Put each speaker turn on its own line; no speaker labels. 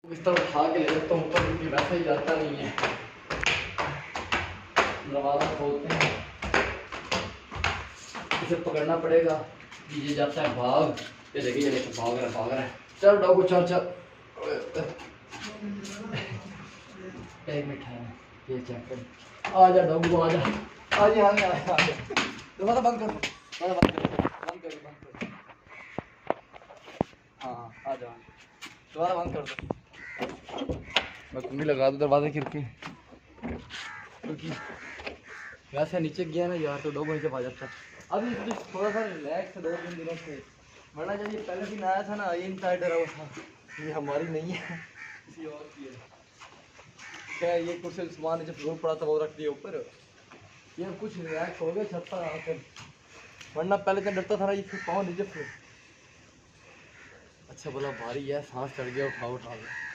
बिस्तर उठा के ले जाता हूँ ऊपर क्योंकि वैसे ही जाता नहीं है। दरवाज़ा खोलते हैं, इसे पकड़ना पड़ेगा कि ये जाता है भाग। ये देखिए ये देखो भाग रहा है। चल डॉगो चल चल। एक मिनट है, ये चेक कर। आ जा डॉगो आ जा। आ जा दरवाज़ा बंद कर दो, दरवाज़ा बंद कर। हाँ आ जा, दरवाज़ा बंद कर दो। मैं कुंडी लगा दूँ दरवाजे खिड़की, क्योंकि वैसे नीचे गया ना यार तो डॉग नीचे आ जाता। अभी थोड़ा सा रिलैक्स 2-3 दिनों से, वरना जब ये पहले दिन आया था ना ये इंसाइड डरा हुआ था, ये हमारी नहीं है किसी और की है। क्या ये कुछ सामान जब फ्लोर पड़ा था वो रख दिया ऊपर, ये कुछ रिलैक्स हो गया छत पर आकर, वरना पहले जब डरता था ना ये फिर पाँव नीचे फिर। अच्छा बोला भारी है, सांस चढ़ गया, उठा